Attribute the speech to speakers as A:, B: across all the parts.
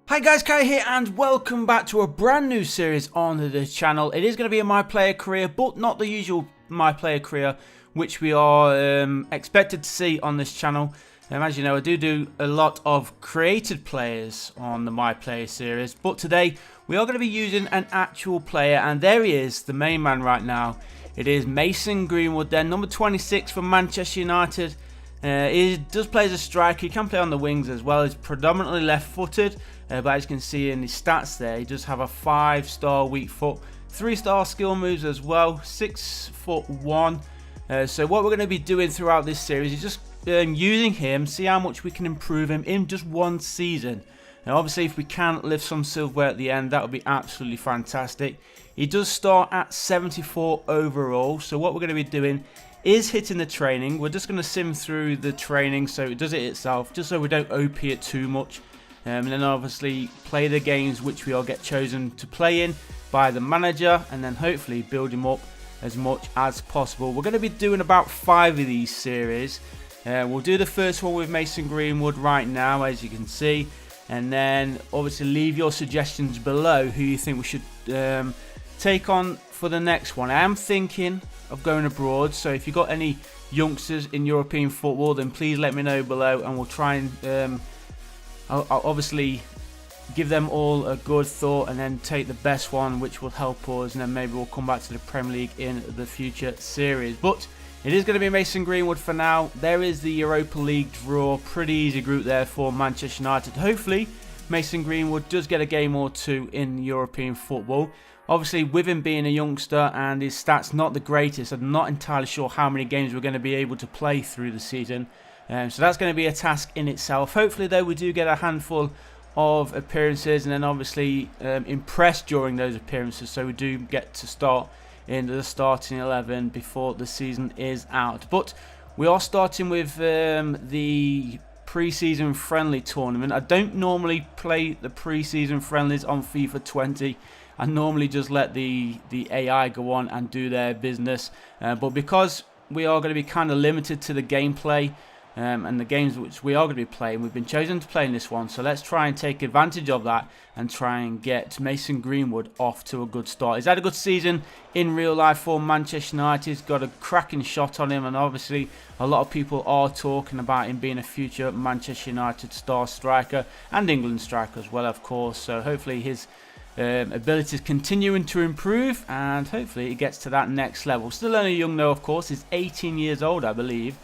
A: Hi guys, Kai here and welcome back to a brand new series on the channel. It is going to be a My Player career, but not the usual My Player career which we are expected to see on this channel. As you know, I do a lot of created players on the My Player series, but today we are going to be using an actual player, and there he is, the main man right now. It is Mason Greenwood, then number 26 for Manchester United. He does play as a striker. He can play on the wings as well. He's predominantly left-footed, but as you can see in his stats there, he does have a 5-star weak foot, 3-star skill moves as well, 6'1". So what we're going to be doing throughout this series is just using him, see how much we can improve him in just one season. Now obviously if we can lift some silverware at the end, that would be absolutely fantastic. He does start at 74 overall, so what we're going to be doing is hitting the training. We're just going to sim through the training so it does it itself, just so we don't OP it too much. And then obviously play the games which we all get chosen to play in by the manager, and then hopefully build him up as much as possible. We're going to be doing about 5 of these series. We'll do the first one with Mason Greenwood right now, as you can see, and then obviously leave your suggestions below who you think we should take on for the next one. I am thinking of going abroad, so if you've got any youngsters in European football, then please let me know below, and we'll try and I'll obviously give them all a good thought and then take the best one which will help us, and then maybe we'll come back to the Premier League in the future series. But it is going to be Mason Greenwood for now. There is the Europa League draw, pretty easy group there for Manchester United. Hopefully Mason Greenwood does get a game or two in European football. Obviously, with him being a youngster and his stats not the greatest, I'm not entirely sure how many games we're going to be able to play through the season. So that's going to be a task in itself. Hopefully, though, we do get a handful of appearances and then obviously impress during those appearances, so we do get to start in the starting 11 before the season is out. But we are starting with the pre-season friendly tournament. I don't normally play the pre-season friendlies on FIFA 20. I normally just let the AI go on and do their business, but because we are going to be kind of limited to the gameplay and the games which we are going to be playing, we've been chosen to play in this one, so let's try and take advantage of that and try and get Mason Greenwood off to a good start. He's had a good season in real life for Manchester United. He's got a cracking shot on him, and obviously a lot of people are talking about him being a future Manchester United star striker and England striker as well, of course. So hopefully his abilities continuing to improve, and hopefully he gets to that next level. Still only young though, of course. He's 18 years old, I believe.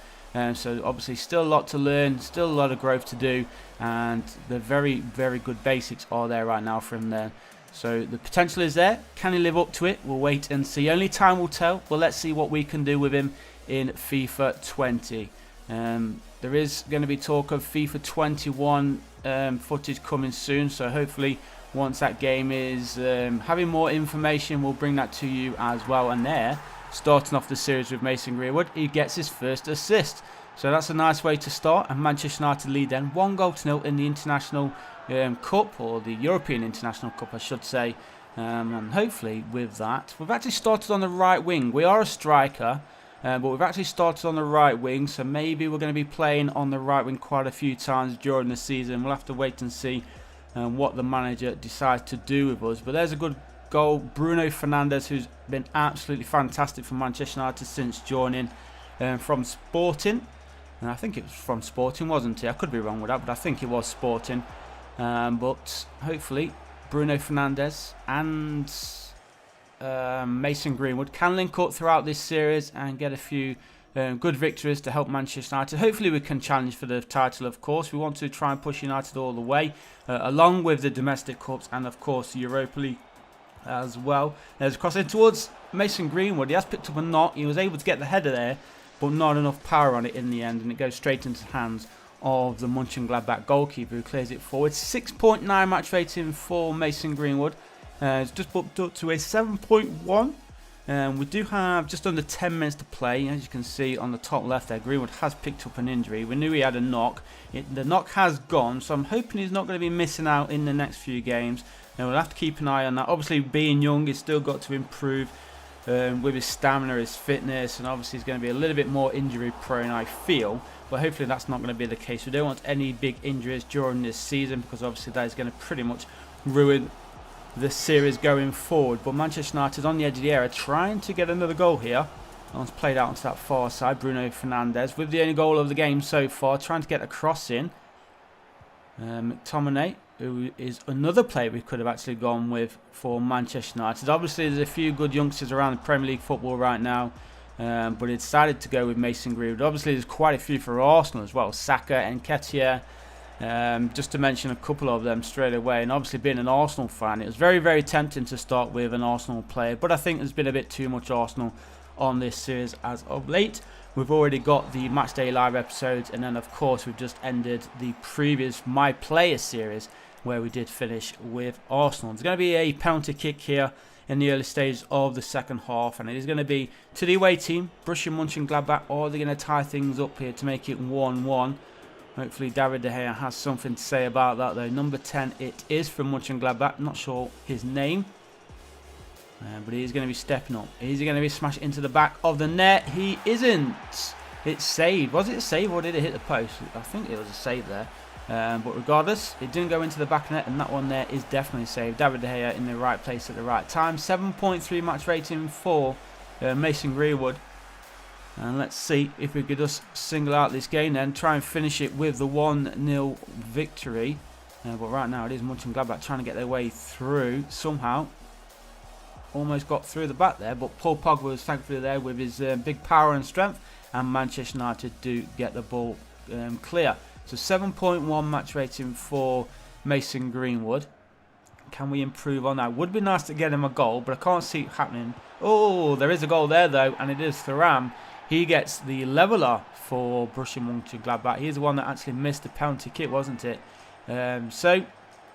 A: So obviously still a lot to learn, still a lot of growth to do, and the very good basics are there right now for him there. So the potential is there. Can he live up to it? We'll wait and see. Only time will tell. But let's see what we can do with him in FIFA 20. There is going to be talk of FIFA 21 footage coming soon, so hopefully once that game is having more information, we'll bring that to you as well. And there, starting off the series with Mason Greenwood, he gets his first assist. So that's a nice way to start. And Manchester United lead then 1-0 in the International Cup, or the European International Cup I should say. And hopefully with that, we've actually started on the right wing. We are a striker, but we've actually started on the right wing, so maybe we're going to be playing on the right wing quite a few times during the season. We'll have to wait and see what the manager decides to do with us. But there's a good goal. Bruno Fernandes, who's been absolutely fantastic for Manchester United since joining from Sporting. And I think it was from Sporting, wasn't it? I could be wrong with that, but I think it was Sporting. But hopefully Bruno Fernandes and Mason Greenwood can link up throughout this series and get a few good victories to help Manchester United. Hopefully we can challenge for the title, of course. We want to try and push United all the way, along with the domestic cups and of course the Europa League as well. There's a cross in towards Mason Greenwood. He has picked up a knock. He was able to get the header there, but not enough power on it in the end, and it goes straight into the hands of the Mönchengladbach goalkeeper, who clears it forward. 6.9 match rating for Mason Greenwood. It's just bumped up to a 7.1. We do have just under 10 minutes to play. As you can see on the top left there, Greenwood has picked up an injury. We knew he had a knock. The knock has gone, so I'm hoping he's not going to be missing out in the next few games. Now we'll have to keep an eye on that. Obviously, being young, he's still got to improve with his stamina, his fitness, and obviously he's going to be a little bit more injury prone, I feel. but hopefully that's not going to be the case. We don't want any big injuries during this season, because obviously that is going to pretty much ruin the series going forward. But Manchester United on the edge of the area, trying to get another goal here. That one's played out onto that far side. Bruno Fernandes with the only goal of the game so far, trying to get a cross in. McTominay, who is another player we could have actually gone with for Manchester United. Obviously there's a few good youngsters around the Premier League football right now, but he decided to go with Mason Greenwood. Obviously there's quite a few for Arsenal as well. Saka and Nketiah, just to mention a couple of them straight away. And obviously being an Arsenal fan, it was very, very tempting to start with an Arsenal player, but I think there's been a bit too much Arsenal on this series as of late. We've already got the Matchday Live episodes, and then of course we've just ended the previous My Player series where we did finish with Arsenal. There's going to be a penalty kick here in the early stages of the second half, and it is going to be to the away team, Borussia Mönchengladbach, or they're going to tie things up here to make it 1-1. Hopefully David De Gea has something to say about that though. Number 10 it is from Mönchengladbach, not sure his name. But he's going to be stepping up. Is he going to be smashed into the back of the net? He isn't. It's saved. Was it a save or did it hit the post? I think it was a save there. But regardless, it didn't go into the back net, and that one there is definitely saved. David De Gea in the right place at the right time. 7.3 match rating for Mason Greenwood. And let's see if we could just single out this game then. Try and finish it with the 1-0 victory. But right now it is Mönchengladbach trying to get their way through somehow. Almost got through the back there, but Paul Pogba was thankfully there with his big power and strength, and Manchester United do get the ball clear. So 7.1 match rating for Mason Greenwood. Can we improve on that? Would be nice to get him a goal, but I can't see it happening. Oh, there is a goal there though, and it is Thuram. He gets the leveller for Borussia Mönchengladbach. He's the one that actually missed the penalty kick, wasn't it? So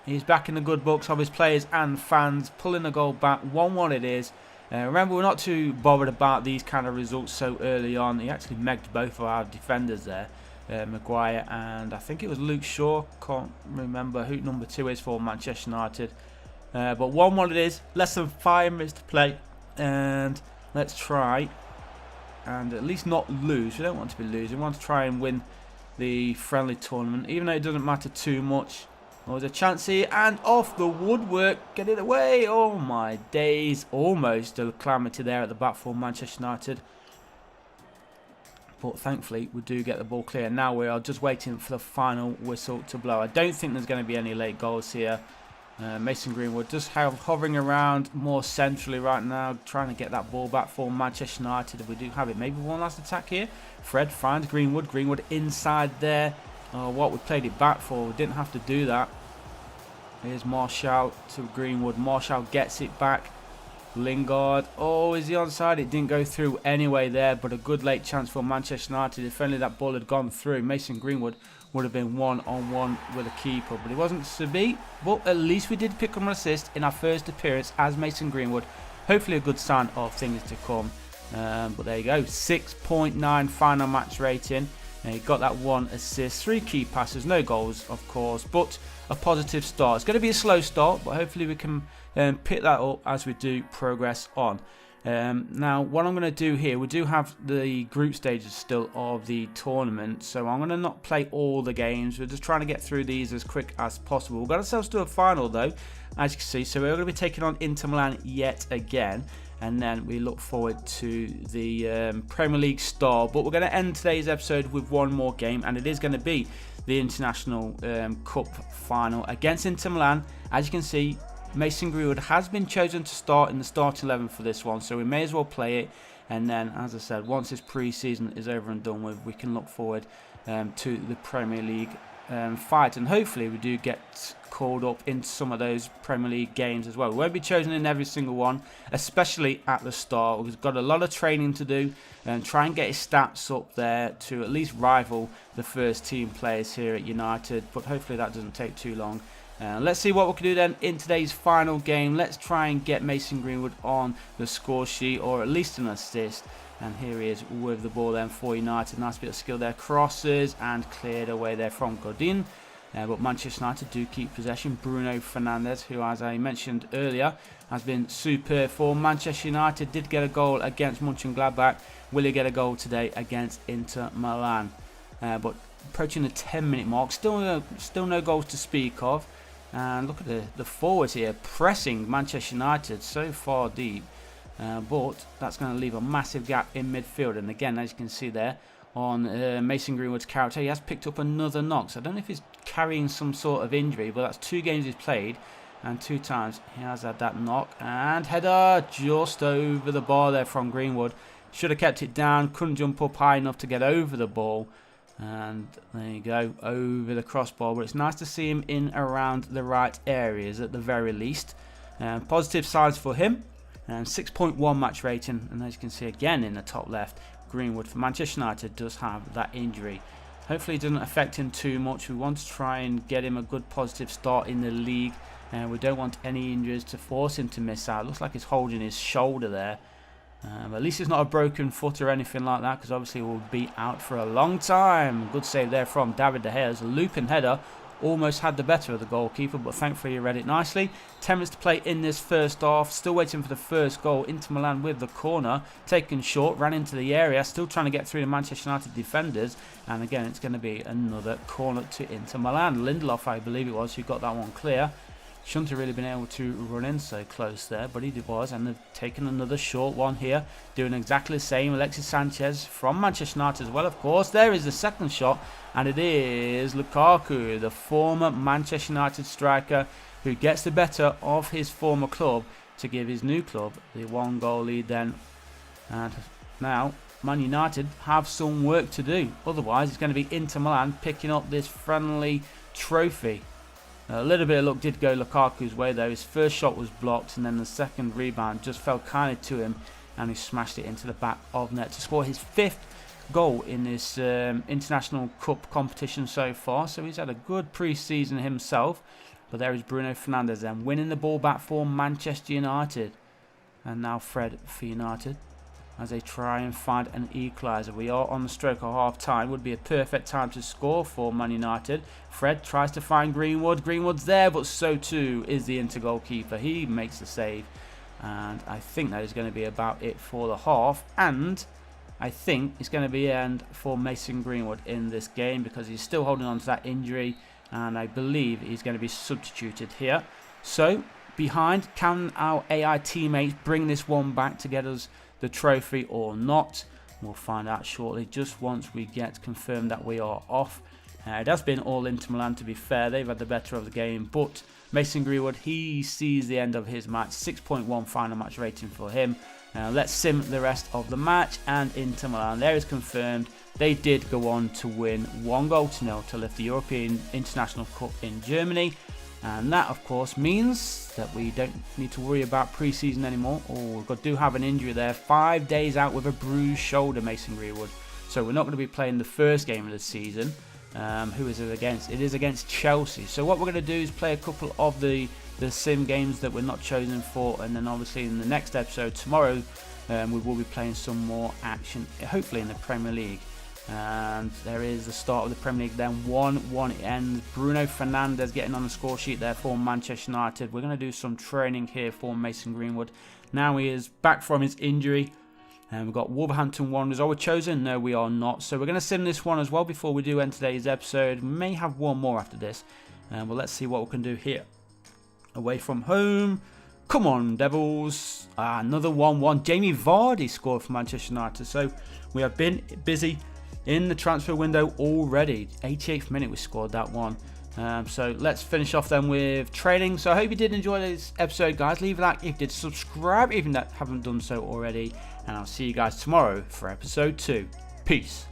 A: he's back in the good books of his players and fans, pulling the goal back. 1-1 it is. Remember, we're not too bothered about these kind of results so early on. He actually megged both of our defenders there, Maguire and I think it was Luke Shaw. Can't remember who number 2 is for Manchester United. But 1-1 it is. Less than 5 minutes to play, and let's try and at least not lose. We don't want to be losing. We want to try and win the friendly tournament, even though it doesn't matter too much. There's a chance here, and off the woodwork, get it away. Oh my days, almost a calamity there at the back for Manchester United. But thankfully we do get the ball clear. Now we are just waiting for the final whistle to blow. I don't think there's going to be any late goals here. Mason Greenwood just hovering around more centrally right now, trying to get that ball back for Manchester United if we do have it. Maybe one last attack here. Fred finds Greenwood. Greenwood inside there. Oh, what we played it back for. We didn't have to do that. Here's Martial to Greenwood. Martial gets it back. Lingard. Oh, is he onside? It didn't go through anyway there, but a good late chance for Manchester United. If only that ball had gone through, Mason Greenwood would have been 1-on-1 with a keeper, but it wasn't to be. But at least we did pick up an assist in our first appearance as Mason Greenwood. Hopefully a good sign of things to come. But there you go, 6.9 final match rating. He got that 1 assist, 3 key passes, no goals of course, but a positive start. It's going to be a slow start, but hopefully we can pick that up as we do progress on. Now what I'm going to do here, we do have the group stages still of the tournament, so I'm going to not play all the games. We're just trying to get through these as quick as possible. We've got ourselves to a final though, as you can see, so we're going to be taking on Inter Milan yet again. And then we look forward to the Premier League start. But we're going to end today's episode with one more game, and it is going to be the International Cup final against Inter Milan. As you can see, Mason Greenwood has been chosen to start in the starting 11 for this one, so we may as well play it. And then, as I said, once this pre-season is over and done with, we can look forward to the Premier League fight, and hopefully we do get called up into some of those Premier League games as well. We won't be chosen in every single one, especially at the start. We've got a lot of training to do and try and get his stats up there to at least rival the first team players here at United, but hopefully that doesn't take too long. Let's see what we can do then in today's final game. Let's try and get Mason Greenwood on the score sheet, or at least an assist. And here he is with the ball then for United. Nice bit of skill there. Crosses and cleared away there from Godin. But Manchester United do keep possession. Bruno Fernandes, who, as I mentioned earlier, has been superb for Manchester United. Did get a goal against Mönchengladbach. Will he get a goal today against Inter Milan? but approaching the 10-minute mark, still no goals to speak of. And look at the forwards here pressing Manchester United so far deep, but that's going to leave a massive gap in midfield. And again, as you can see there on Mason Greenwood's character, he has picked up another knock. So I don't know if he's carrying some sort of injury, but that's 2 games he's played, and 2 times he has had that knock. And header just over the bar there from Greenwood. Should have kept it down, couldn't jump up high enough to get over the ball. And there you go, over the crossbar. But it's nice to see him in around the right areas at the very least. Positive signs for him. 6.1 match rating. And as you can see again in the top left, Greenwood for Manchester United does have that injury. Hopefully it doesn't affect him too much. We want to try and get him a good positive start in the league. We don't want any injuries to force him to miss out. Looks like he's holding his shoulder there. At least it's not a broken foot or anything like that, because obviously we'll be out for a long time. Good save there from David De Gea. A looping header, almost had the better of the goalkeeper, but thankfully he read it nicely. 10 minutes to play in this first half. Still waiting for the first goal. Inter Milan with the corner, taken short, ran into the area, still trying to get through the Manchester United defenders. And again, it's going to be another corner to Inter Milan. Lindelof, I believe it was, who got that one clear. Shouldn't have really been able to run in so close there, but he was, and they've taken another short one here, doing exactly the same. Alexis Sanchez from Manchester United as well, of course. There is the second shot, and it is Lukaku, the former Manchester United striker, who gets the better of his former club to give his new club the 1-goal lead then. And now Man United have some work to do, otherwise it's going to be Inter Milan picking up this friendly trophy. A little bit of luck did go Lukaku's way though. His first shot was blocked, and then the second rebound just fell kind of to him, and he smashed it into the back of net to score his 5th goal in this International Cup competition so far. So he's had a good pre-season himself. But there is Bruno Fernandes then winning the ball back for Manchester United. And now Fred for United, as they try and find an equaliser. We are on the stroke of half time. Would be a perfect time to score for Man United. Fred tries to find Greenwood. Greenwood's there, but so too is the Inter goalkeeper. He makes the save. And I think that is going to be about it for the half. And I think it's going to be the end for Mason Greenwood in this game, because he's still holding on to that injury. And I believe he's going to be substituted here. So, behind, can our AI teammates bring this one back to get us the trophy or not? We'll find out shortly, just once we get confirmed that we are off. It has been all Inter Milan, to be fair. They've had the better of the game, but Mason Greenwood, he sees the end of his match. 6.1 final match rating for him. Let's sim the rest of the match, and Inter Milan, there is confirmed. They did go on to win 1-0 to lift the European International Cup in Germany. And that, of course, means that we don't need to worry about pre-season anymore. Oh, we do have an injury there. 5 days out with a bruised shoulder, Mason Greenwood. So we're not going to be playing the first game of the season. Who is it against? It is against Chelsea. So what we're going to do is play a couple of the sim games that we're not chosen for. And then obviously in the next episode tomorrow, we will be playing some more action, hopefully in the Premier League. And there is the start of the Premier League then. 1-1 it ends. Bruno Fernandes getting on the score sheet there for Manchester United. We're going to do some training here for Mason Greenwood. Now he is back from his injury. And we've got Wolverhampton Wanderers. Are we chosen? No, we are not. So we're going to sim this one as well before we do end today's episode. We may have one more after this. But let's see what we can do here. Away from home. Come on, Devils. Another 1-1. Jamie Vardy scored for Manchester United. So we have been busy in the transfer window already. 88th minute we scored that one. So let's finish off then with training. So I hope you did enjoy this episode, guys. Leave a like if you did, subscribe if you haven't done so already, and I'll see you guys tomorrow for episode 2. Peace.